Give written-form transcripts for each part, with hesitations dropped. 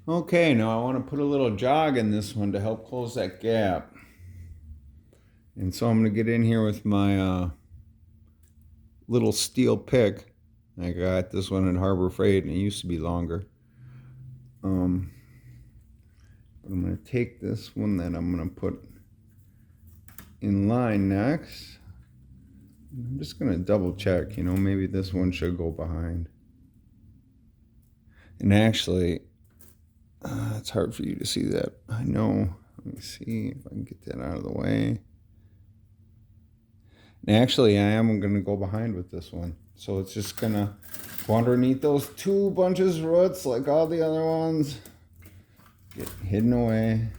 Okay, now I want to put a little jog in this one to help close that gap. And so I'm going to get in here with my little steel pick. I got this one at Harbor Freight and it used to be longer. But I'm going to take this one that I'm going to put in line next. I'm just going to double check, maybe this one should go behind. And actually, it's hard for you to see that. I know. Let me see if I can get that out of the way. And actually, I am going to go behind with this one. So it's just going to go underneath those two bunches of roots like all the other ones. Get hidden away.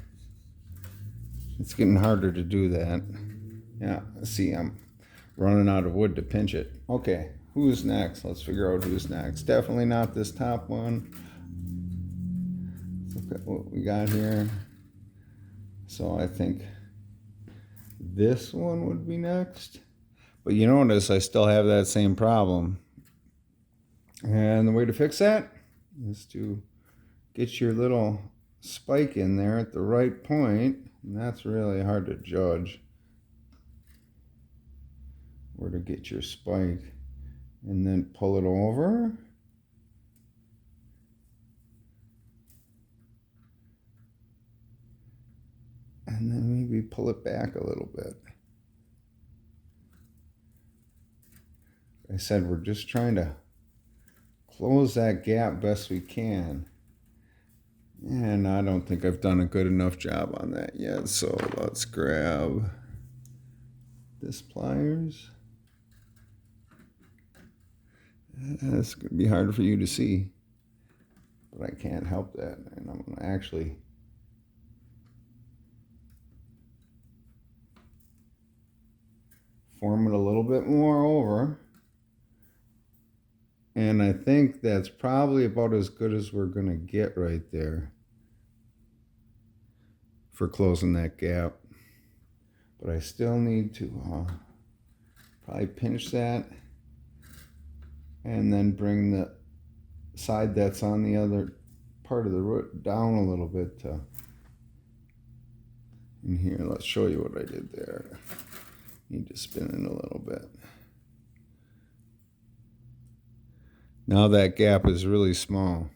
It's getting harder to do that. Yeah, see, I'm running out of wood to pinch it. Okay, who's next? Let's figure out who's next. Definitely not this top one. Let's look at what we got here. So I think this one would be next. But you notice I still have that same problem. And the way to fix that is to get your little spike in there at the right point. And that's really hard to judge where to get your spike. And then pull it over. And then maybe pull it back a little bit. Like I said, we're just trying to close that gap best we can. And I don't think I've done a good enough job on that yet. So let's grab this pliers. It's going to be hard for you to see, but I can't help that. And I'm going to actually form it a little bit more over. And I think that's probably about as good as we're going to get right there for closing that gap. But I still need to probably pinch that and then bring the side that's on the other part of the root down a little bit. In here, let's show you what I did there. Need to spin it a little bit. Now that gap is really small.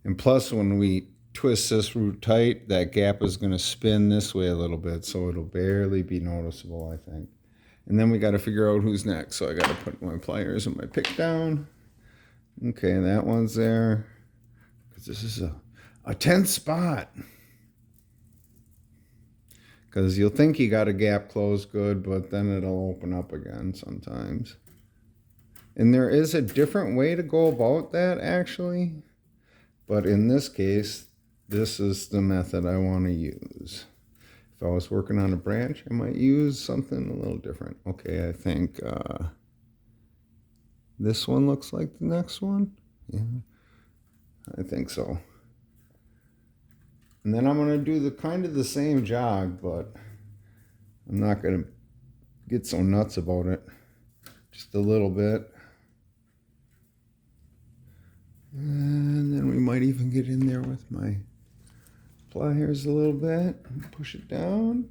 And plus, when we twist this root tight, that gap is going to spin this way a little bit, so it'll barely be noticeable, I think. And then we got to figure out who's next. So I got to put my pliers and my pick down. Okay, that one's there. Because this is a tense spot. Because you'll think you got a gap closed good, but then it'll open up again sometimes. And there is a different way to go about that, actually. But in this case, this is the method I want to use. If I was working on a branch, I might use something a little different. Okay, I think this one looks like the next one. Yeah, I think so. And then I'm going to do the kind of the same jog, but I'm not going to get so nuts about it. Just a little bit. And then we might even get in there with my pliers a little bit and push it down.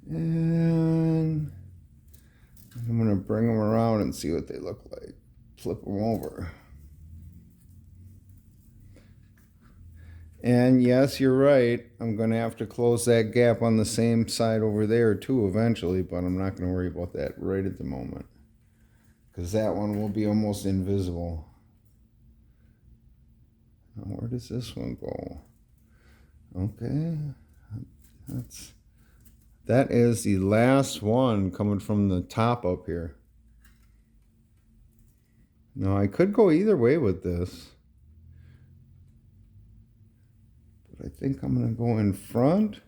And I'm going to bring them around and see what they look like. Flip them over. And yes, you're right. I'm going to have to close that gap on the same side over there too eventually, but I'm not going to worry about that right at the moment. Because that one will be almost invisible. Now, where does this one go? Okay. That is the last one coming from the top up here. Now, I could go either way with this. But I think I'm going to go in front.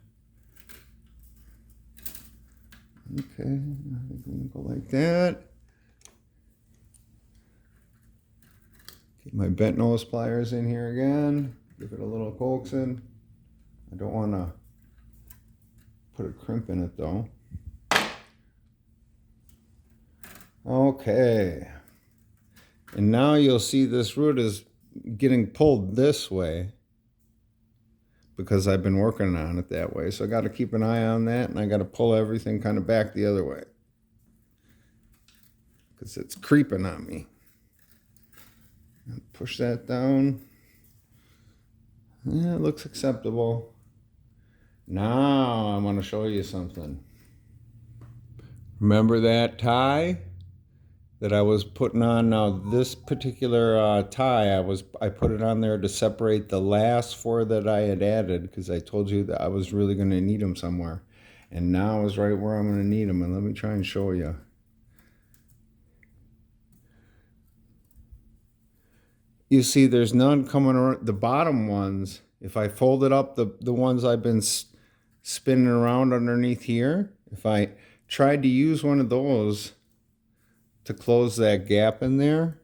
Okay, I think I'm going to go like that. Get my bent nose pliers in here again. Give it a little coaxing. I don't want to put a crimp in it though. Okay. And now you'll see this root is getting pulled this way because I've been working on it that way. So I got to keep an eye on that, and I got to pull everything kind of back the other way because it's creeping on me. Push that down. Yeah, it looks acceptable. Now I want to show you something. Remember that tie that I was putting on? Now this particular tie, I put it on there to separate the last 4 that I had added because I told you that I was really going to need them somewhere. And now is right where I'm going to need them. And let me try and show you. You see there's none coming around. The bottom ones, if I folded up the ones I've been spinning around underneath here, if I tried to use one of those to close that gap in there,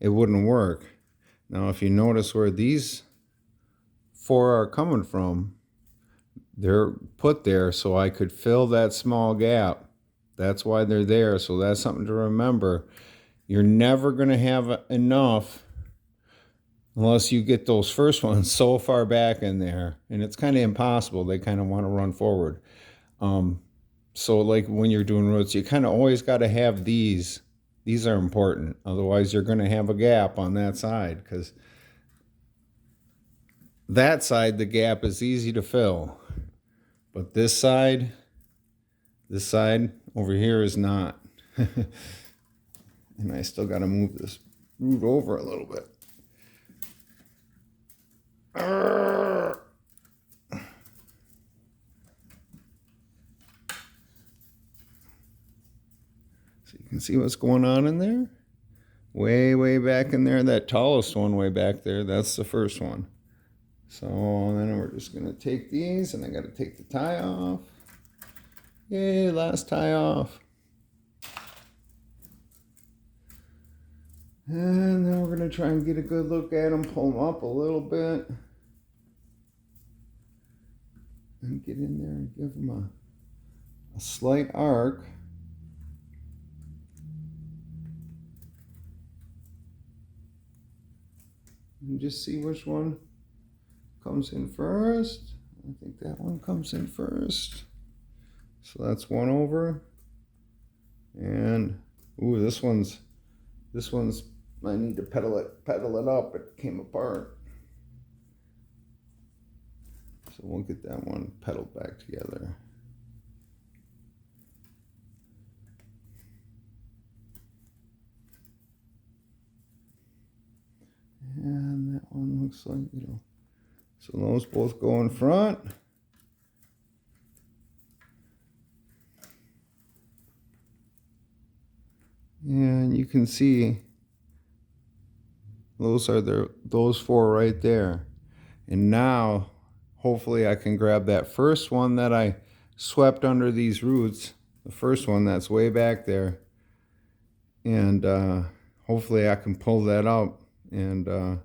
it wouldn't work. Now if you notice where these 4 are coming from, they're put there so I could fill that small gap. That's why they're there. So that's something to remember. You're never going to have enough unless you get those first ones so far back in there, and it's kind of impossible. They kind of want to run forward. So like when you're doing roots, you kind of always got to have these. These are important. Otherwise, you're going to have a gap on that side because that side, the gap is easy to fill. But this side over here is not. And I still got to move this root over a little bit. So you can see what's going on in there. Way back in there, that tallest one way back there, that's the first one. So then we're just going to take these, and I got to take the tie off. Yay, last tie off. And then we're going to try and get a good look at them, pull them up a little bit. And get in there and give them a slight arc. And just see which one comes in first. I think that one comes in first. So that's one over. And, ooh, this one's, I need to pedal it up. It came apart. So we'll get that one pedaled back together. And that one looks like, so those both go in front. And you can see those are those 4 right there. And now hopefully I can grab that first one that I swept under these roots, the first one that's way back there, and hopefully I can pull that up and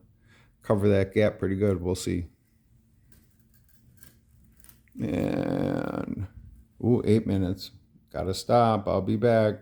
cover that gap pretty good. We'll see. And 8 minutes. Gotta stop. I'll be back.